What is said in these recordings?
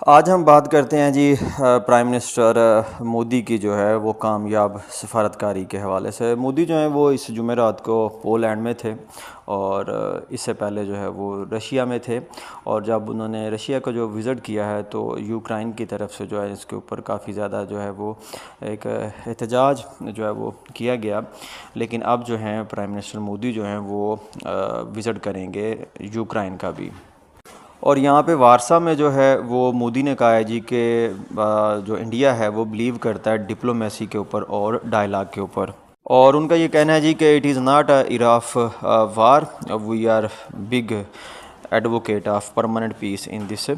آج ہم بات کرتے ہیں جی پرائم منسٹر مودی کی جو ہے وہ کامیاب سفارتکاری کے حوالے سے۔ مودی جو ہیں وہ اس جمعرات کو پولینڈ میں تھے اور اس سے پہلے جو ہے وہ رشیا میں تھے، اور جب انہوں نے رشیا کو جو وزٹ کیا ہے تو یوکرائن کی طرف سے جو ہے اس کے اوپر کافی زیادہ جو ہے وہ ایک احتجاج جو ہے وہ کیا گیا، لیکن اب جو ہیں پرائم منسٹر مودی جو ہیں وہ وزٹ کریں گے یوکرائن کا بھی۔ اور یہاں پہ وارسا میں جو ہے وہ مودی نے کہا ہے جی کہ جو انڈیا ہے وہ بلیو کرتا ہے ڈپلومیسی کے اوپر اور ڈائلاگ کے اوپر، اور ان کا یہ کہنا ہے جی کہ it is not a era of war, we are big advocate of permanent peace in this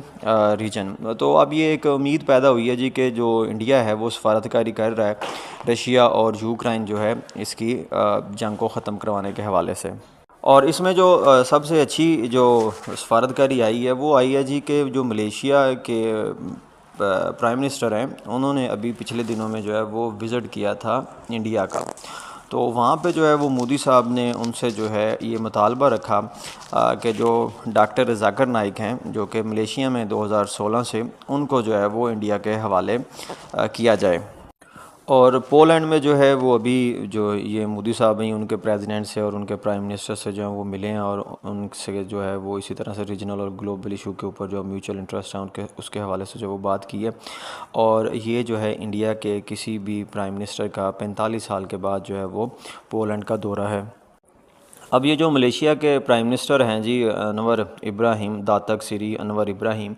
region. تو اب یہ ایک امید پیدا ہوئی ہے جی کہ جو انڈیا ہے وہ سفارتکاری کر رہا ہے رشیا اور یوکرائن جو ہے اس کی جنگ کو ختم کروانے کے حوالے سے۔ اور اس میں جو سب سے اچھی جو سفارتکاری آئی ہے وہ آئی ہے جی کہ جو ملیشیا کے پرائم منسٹر ہیں انہوں نے ابھی پچھلے دنوں میں جو ہے وہ وزٹ کیا تھا انڈیا کا، تو وہاں پہ جو ہے وہ مودی صاحب نے ان سے جو ہے یہ مطالبہ رکھا کہ جو ڈاکٹر ذاکر نائک ہیں جو کہ ملیشیا میں 2016 سے، ان کو جو ہے وہ انڈیا کے حوالے کیا جائے۔ اور پولینڈ میں جو ہے وہ ابھی جو یہ مودی صاحب ہیں ان کے پریزیڈنٹ سے اور ان کے پرائم منسٹر سے جو ہیں وہ ملے ہیں، اور ان سے جو ہے وہ اسی طرح سے ریجنل اور گلوبل ایشو کے اوپر جو میوچل انٹرسٹ ہیں اس کے حوالے سے جو وہ بات کی ہے۔ اور یہ جو ہے انڈیا کے کسی بھی پرائم منسٹر کا 45 سال کے بعد جو ہے وہ پولینڈ کا دورہ ہے۔ اب یہ جو ملیشیا کے پرائم منسٹر ہیں جی انور ابراہیم، داتک سری انور ابراہیم،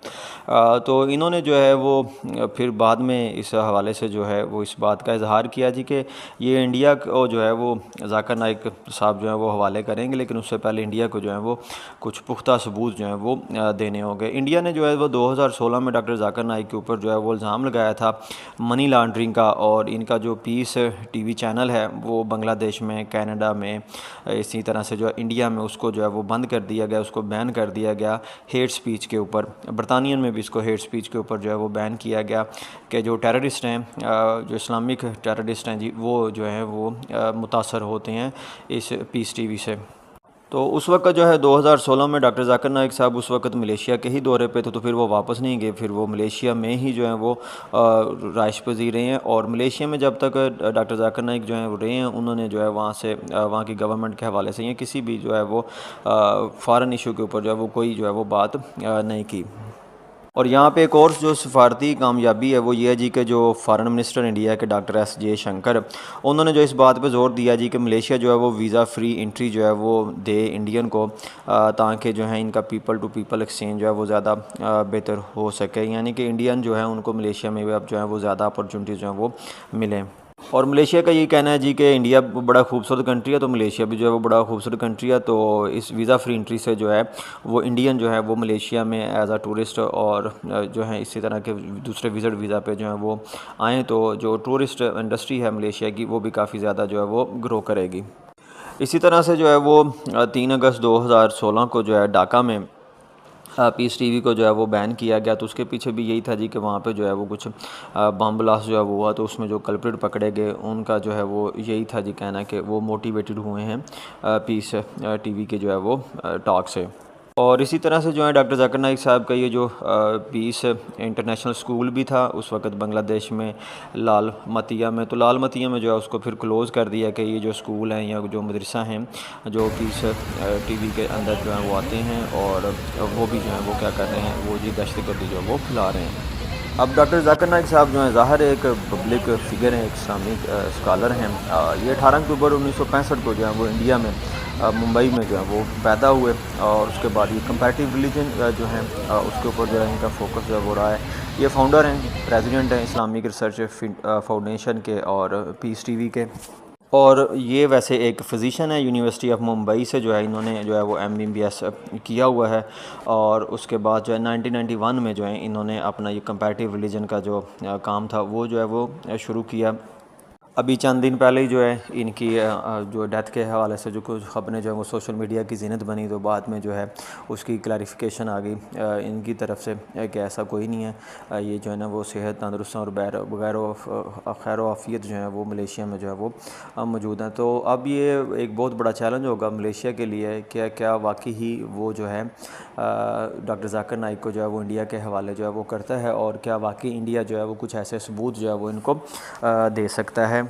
تو انہوں نے جو ہے وہ پھر بعد میں اس حوالے سے جو ہے وہ اس بات کا اظہار کیا جی کہ یہ انڈیا کو جو ہے وہ ذاکر نائک صاحب جو ہیں وہ حوالے کریں گے، لیکن اس سے پہلے انڈیا کو جو ہے وہ کچھ پختہ ثبوت جو ہیں وہ دینے ہوں گے۔ انڈیا نے جو ہے وہ 2016 میں ڈاکٹر ذاکر نائک کے اوپر جو ہے وہ الزام لگایا تھا منی لانڈرنگ کا، اور ان کا جو پیس ٹی وی چینل ہے وہ بنگلہ دیش میں، کینیڈا میں، اسی طرح سے جو ہے انڈیا میں اس کو جو ہے وہ بند کر دیا گیا، اس کو بین کر دیا گیا ہیٹ سپیچ کے اوپر۔ برطانین میں بھی اس کو ہیٹ سپیچ کے اوپر جو ہے وہ بین کیا گیا کہ جو ٹیررسٹ ہیں، جو اسلامک ٹیررسٹ ہیں جی، وہ جو ہیں وہ متاثر ہوتے ہیں اس پیس ٹی وی سے۔ تو اس وقت جو ہے 2016 میں ڈاکٹر ذاکر نائک صاحب اس وقت ملیشیا کے ہی دورے پہ تھے، تو پھر وہ واپس نہیں گئے، پھر وہ ملیشیا میں ہی جو ہیں وہ رہائش پذیر رہے ہیں۔ اور ملیشیا میں جب تک ڈاکٹر ذاکر نائک جو ہیں وہ رہے ہیں، انہوں نے جو ہے وہاں سے وہاں کی گورنمنٹ کے حوالے سے یا کسی بھی جو ہے وہ فارن ایشو کے اوپر جو ہے وہ کوئی جو ہے وہ بات نہیں کی۔ اور یہاں پہ ایک اور جو سفارتی کامیابی ہے وہ یہ ہے جی کہ جو فارن منسٹر انڈیا کے ڈاکٹر ایس جے شنکر، انہوں نے جو اس بات پہ زور دیا جی کہ ملیشیا جو ہے وہ ویزا فری انٹری جو ہے وہ دے انڈین کو، تاکہ جو ہے ان کا پیپل ٹو پیپل ایکسچینج جو ہے وہ زیادہ بہتر ہو سکے، یعنی کہ انڈین جو ہے ان کو ملیشیا میں اب جو ہے وہ زیادہ اپرچونیٹیز جو ہیں وہ ملیں۔ اور ملیشیا کا یہ کہنا ہے جی کہ انڈیا بڑا خوبصورت کنٹری ہے، تو ملیشیا بھی جو ہے وہ بڑا خوبصورت کنٹری ہے، تو اس ویزا فری انٹری سے جو ہے وہ انڈین جو ہے وہ ملیشیا میں ایز اے ٹورسٹ اور جو ہے اسی طرح کے دوسرے وزٹ ویزا پہ جو ہیں وہ آئیں، تو جو ٹورسٹ انڈسٹری ہے ملیشیا کی وہ بھی کافی زیادہ جو ہے وہ گرو کرے گی۔ اسی طرح سے جو ہے وہ 3 اگست 2016 کو جو ہے ڈھاکہ میں پیس ٹی وی کو جو ہے وہ بین کیا گیا، تو اس کے پیچھے بھی یہی تھا جی کہ وہاں پہ جو ہے وہ کچھ بم بلاسٹ جو ہے وہ ہوا، تو اس میں جو کلپریٹ پکڑے گئے ان کا جو ہے وہ یہی تھا جی کہنا کہ وہ موٹیویٹڈ ہوئے ہیں پیس ٹی وی کے جو ہے وہ ٹاک سے۔ اور اسی طرح سے جو ہے ڈاکٹر ذاکر نائک صاحب کا یہ جو پیس انٹرنیشنل اسکول بھی تھا اس وقت بنگلہ دیش میں لال متیا میں، تو لال متیا میں جو ہے اس کو پھر کلوز کر دیا کہ یہ جو اسکول ہیں یا جو مدرسہ ہیں جو پیس ٹی وی کے اندر جو ہیں وہ آتے ہیں اور وہ بھی جو ہیں وہ کیا کر رہے ہیں، وہ جی دہشت گردی جو ہے وہ پھیلا رہے ہیں۔ اب ڈاکٹر ذاکر نائک صاحب جو ہیں ظاہر ایک پبلک فگر ہیں، ایک اسلامک اسکالر ہیں۔ یہ 18 اکتوبر 1965 کو جو ہے وہ انڈیا میں ممبئی میں جو ہے وہ پیدا ہوئے، اور اس کے بعد یہ کمپیریٹیو ریلیجن جو ہیں اس کے اوپر جو ہے ان کا فوکس جو ہے وہ رہا ہے۔ یہ فاؤنڈر ہیں، پریزیڈنٹ ہیں اسلامک ریسرچ فاؤنڈیشن کے اور پیس ٹی وی کے، اور یہ ویسے ایک فزیشین ہے، یونیورسٹی آف ممبئی سے جو ہے انہوں نے جو ہے وہ MBBS کیا ہوا ہے، اور اس کے بعد جو ہے 1991 میں جو ہے انہوں نے اپنا یہ کمپیریٹیو ریلیجن کا جو کام تھا وہ جو ہے وہ شروع کیا۔ ابھی چند دن پہلے ہی جو ہے ان کی جو ڈیتھ کے حوالے سے جو کچھ خبریں جو ہے وہ سوشل میڈیا کی زینت بنی، تو بعد میں جو ہے اس کی کلیریفیکیشن آ گئی ان کی طرف سے کہ ایسا کوئی نہیں ہے، یہ جو ہے نا وہ صحت تندرست اور بغیر خیر و عافیت جو ہے وہ ملیشیا میں جو ہے وہ موجود ہیں۔ تو اب یہ ایک بہت بڑا چیلنج ہوگا ملیشیا کے لیے کہ کیا واقعی ہی وہ جو ہے ڈاکٹر ذاکر نائک کو جو ہے وہ انڈیا کے حوالے جو ہے وہ کرتا ہے، اور کیا واقعی انڈیا جو ہے وہ کچھ ایسے ثبوت جو ہے وہ ان کو دے سکتا ہے۔